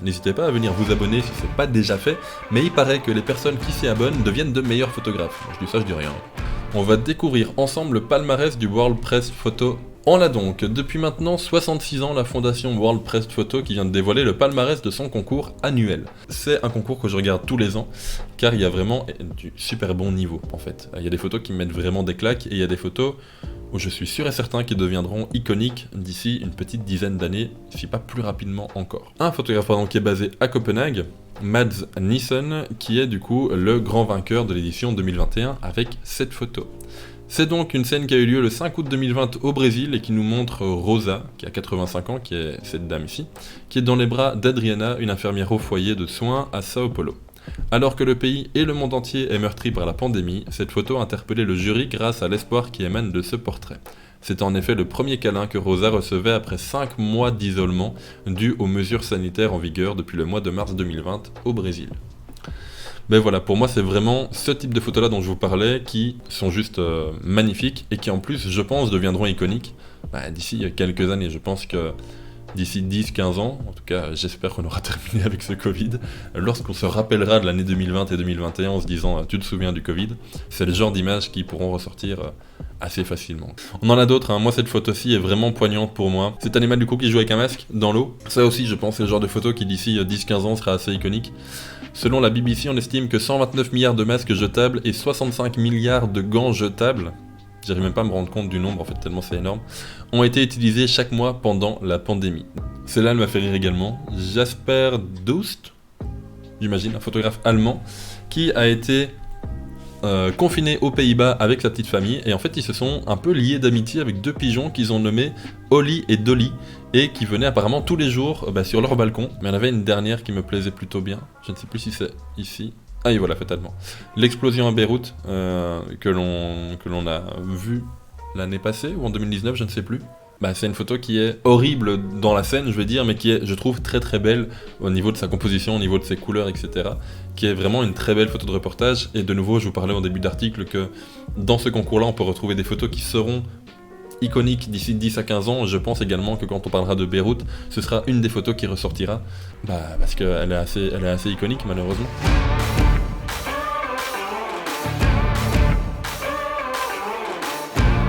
N'hésitez pas à venir vous abonner si ce n'est pas déjà fait, mais il paraît que les personnes qui s'y abonnent deviennent de meilleurs photographes. Je dis ça, je dis rien. On va découvrir ensemble le palmarès du World Press Photo. On l'a donc, depuis maintenant 66 ans, la fondation World Press Photo qui vient de dévoiler le palmarès de son concours annuel. C'est un concours que je regarde tous les ans, car il y a vraiment du super bon niveau en fait. Il y a des photos qui me mettent vraiment des claques, et il y a des photos où je suis sûr et certain qu'ils deviendront iconiques d'ici une petite dizaine d'années, si pas plus rapidement encore. Un photographe qui est basé à Copenhague, Mads Nissen, qui est du coup le grand vainqueur de l'édition 2021 avec cette photo. C'est donc une scène qui a eu lieu le 5 août 2020 au Brésil et qui nous montre Rosa, qui a 85 ans, qui est cette dame ici, qui est dans les bras d'Adriana, une infirmière au foyer de soins à Sao Paulo. Alors que le pays et le monde entier est meurtri par la pandémie, cette photo a interpellé le jury grâce à l'espoir qui émane de ce portrait. C'est en effet le premier câlin que Rosa recevait après 5 mois d'isolement dû aux mesures sanitaires en vigueur depuis le mois de mars 2020 au Brésil. Ben voilà, pour moi c'est vraiment ce type de photos là dont je vous parlais qui sont juste magnifiques et qui en plus je pense deviendront iconiques d'ici quelques années. Je pense que d'ici 10-15 ans, en tout cas j'espère qu'on aura terminé avec ce Covid, lorsqu'on se rappellera de l'année 2020 et 2021 en se disant tu te souviens du Covid, c'est le genre d'images qui pourront ressortir assez facilement. On en a d'autres, moi cette photo-ci est vraiment poignante pour moi. Cet animal du coup qui joue avec un masque dans l'eau, ça aussi je pense c'est le genre de photo qui d'ici 10-15 ans sera assez iconique. Selon la BBC, on estime que 129 milliards de masques jetables et 65 milliards de gants jetables, j'arrive même pas à me rendre compte du nombre en fait tellement c'est énorme, ont été utilisés chaque mois pendant la pandémie. Celle-là elle m'a fait rire également. Jasper Doust, j'imagine, un photographe allemand, qui a été confiné aux Pays-Bas avec sa petite famille, et en fait ils se sont un peu liés d'amitié avec deux pigeons qu'ils ont nommés Ollie et Dolly, et qui venaient apparemment tous les jours sur leur balcon, mais il y en avait une dernière qui me plaisait plutôt bien, je ne sais plus si c'est ici. Ah et voilà, fatalement. L'explosion à Beyrouth, que l'on a vue l'année passée, ou en 2019, je ne sais plus. C'est une photo qui est horrible dans la scène, je vais dire, mais qui est, je trouve, très très belle au niveau de sa composition, au niveau de ses couleurs, etc. Qui est vraiment une très belle photo de reportage. Et de nouveau, je vous parlais en début d'article que dans ce concours-là, on peut retrouver des photos qui seront iconique d'ici 10 à 15 ans. Je pense également que quand on parlera de Beyrouth, ce sera une des photos qui ressortira, parce qu'elle est assez iconique malheureusement.